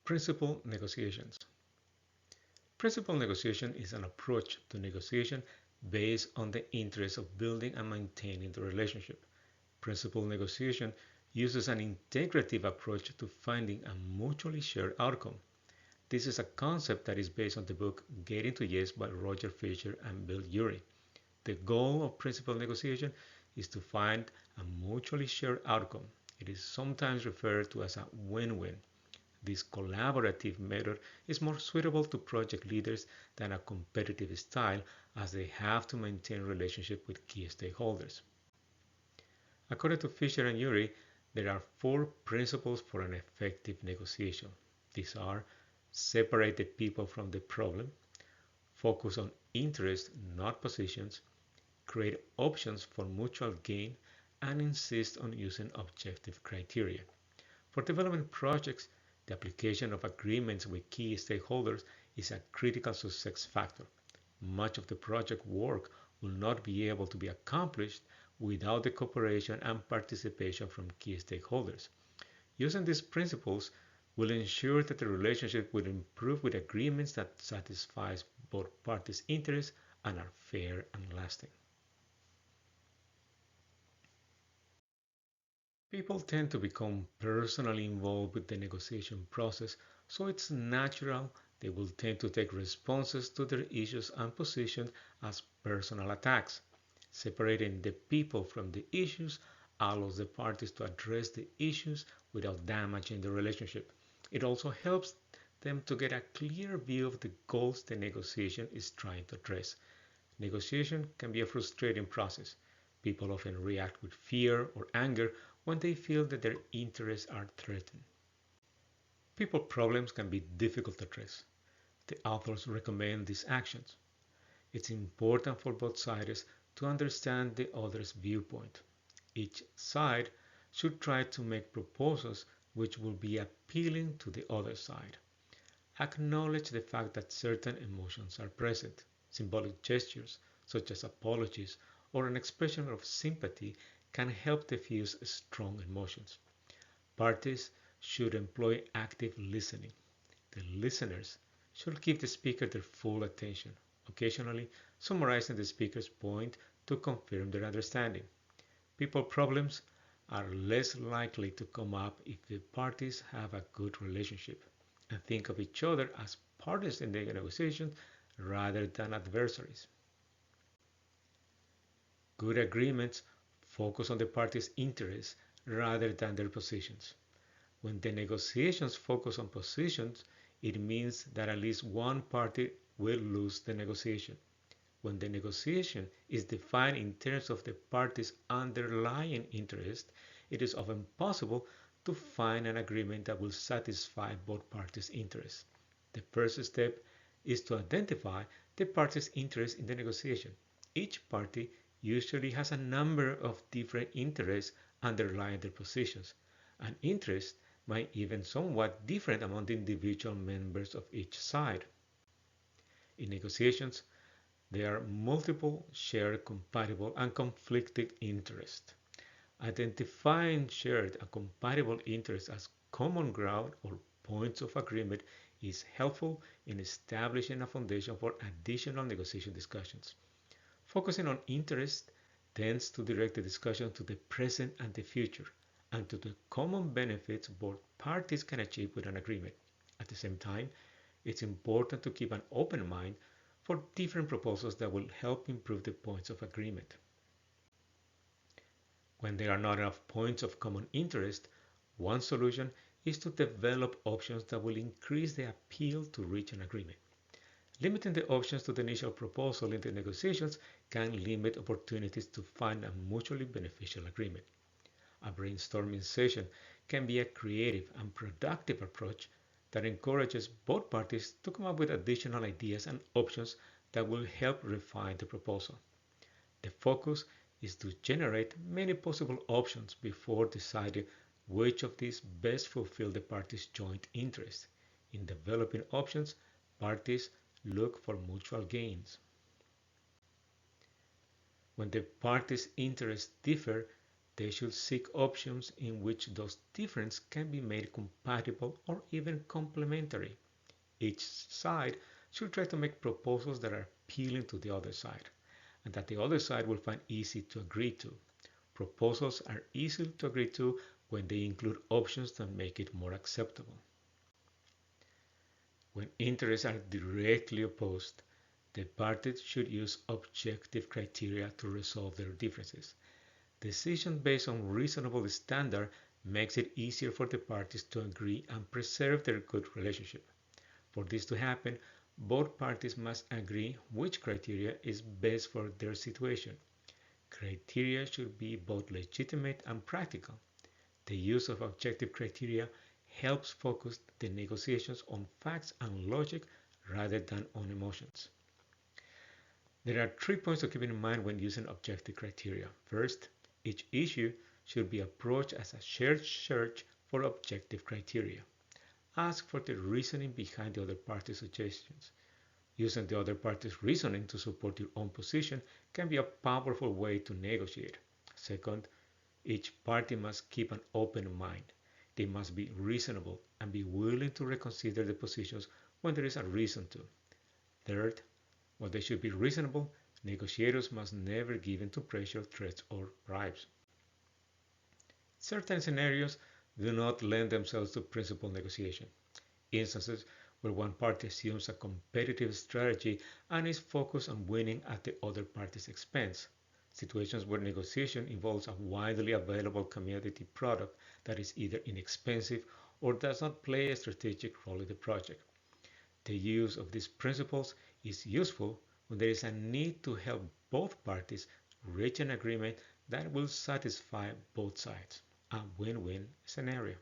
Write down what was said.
Principal negotiations. Principal negotiation is an approach to negotiation based on the interest of building and maintaining the relationship. Principal negotiation uses an integrative approach to finding a mutually shared outcome. This is a concept that is based on the book Getting to Yes by Roger Fisher and Bill Urey. The goal of principal negotiation is to find a mutually shared outcome. It is sometimes referred to as a win-win. This collaborative method is more suitable to project leaders than a competitive style as they have to maintain relationship with key stakeholders. According to Fisher and Urey, there are four principles for an effective negotiation. These are separate the people from the problem, focus on interest, not positions, create options for mutual gain, and insist on using objective criteria. For development projects, the application of agreements with key stakeholders is a critical success factor. Much of the project work will not be able to be accomplished without the cooperation and participation from key stakeholders. Using these principles will ensure that the relationship will improve with agreements that satisfies both parties' interests and are fair and lasting. People tend to become personally involved with the negotiation process, so it's natural they will tend to take responses to their issues and positions as personal attacks. Separating the people from the issues allows the parties to address the issues without damaging the relationship. It also helps them to get a clear view of the goals the negotiation is trying to address. Negotiation can be a frustrating process. People often react with fear or anger when they feel that their interests are threatened. People problems can be difficult to address. The authors recommend these actions. It's important for both sides to understand the other's viewpoint. Each side should try to make proposals which will be appealing to the other side. Acknowledge the fact that certain emotions are present. Symbolic gestures, such as apologies or an expression of sympathy, can help diffuse strong emotions. Parties should employ active listening. The listeners should give the speaker their full attention, occasionally summarizing the speaker's point to confirm their understanding. People problems are less likely to come up if the parties have a good relationship and think of each other as partners in the negotiation rather than adversaries. Good agreements focus on the parties' interests rather than their positions. When the negotiations focus on positions, it means that at least one party will lose the negotiation. When the negotiation is defined in terms of the party's underlying interest, it is often possible to find an agreement that will satisfy both parties' interests. The first step is to identify the parties' interest in the negotiation. Each party usually has a number of different interests underlying their positions, and interests might even somewhat different among the individual members of each side. In negotiations, there are multiple shared, compatible, and conflicting interests. Identifying shared and compatible interests as common ground or points of agreement is helpful in establishing a foundation for additional negotiation discussions. Focusing on interest tends to direct the discussion to the present and the future, and to the common benefits both parties can achieve with an agreement. At the same time, it's important to keep an open mind for different proposals that will help improve the points of agreement. When there are not enough points of common interest, one solution is to develop options that will increase the appeal to reach an agreement. Limiting the options to the initial proposal in the negotiations can limit opportunities to find a mutually beneficial agreement. A brainstorming session can be a creative and productive approach that encourages both parties to come up with additional ideas and options that will help refine the proposal. The focus is to generate many possible options before deciding which of these best fulfill the parties' joint interest. In developing options, parties look for mutual gains. When the parties' interests differ, They should seek options in which those differences can be made compatible or even complementary. Each side should try to make proposals that are appealing to the other side and that the other side will find easy to agree to. Proposals are easy to agree to when they include options that make it more acceptable. When interests are directly opposed, the parties should use objective criteria to resolve their differences. Decision based on reasonable standard makes it easier for the parties to agree and preserve their good relationship. For this to happen, both parties must agree which criteria is best for their situation. Criteria should be both legitimate and practical. The use of objective criteria helps focus the negotiations on facts and logic rather than on emotions. There are 3 points to keep in mind when using objective criteria. First, each issue should be approached as a shared search for objective criteria. Ask for the reasoning behind the other party's suggestions. Using the other party's reasoning to support your own position can be a powerful way to negotiate. Second, each party must keep an open mind. They must be reasonable and be willing to reconsider the positions when there is a reason to. Third, while they should be reasonable, negotiators must never give in to pressure, threats, or bribes. Certain scenarios do not lend themselves to principled negotiation. Instances where one party assumes a competitive strategy and is focused on winning at the other party's expense. Situations where negotiation involves a widely available commodity product that is either inexpensive or does not play a strategic role in the project. The use of these principles is useful when there is a need to help both parties reach an agreement that will satisfy both sides, a win-win scenario.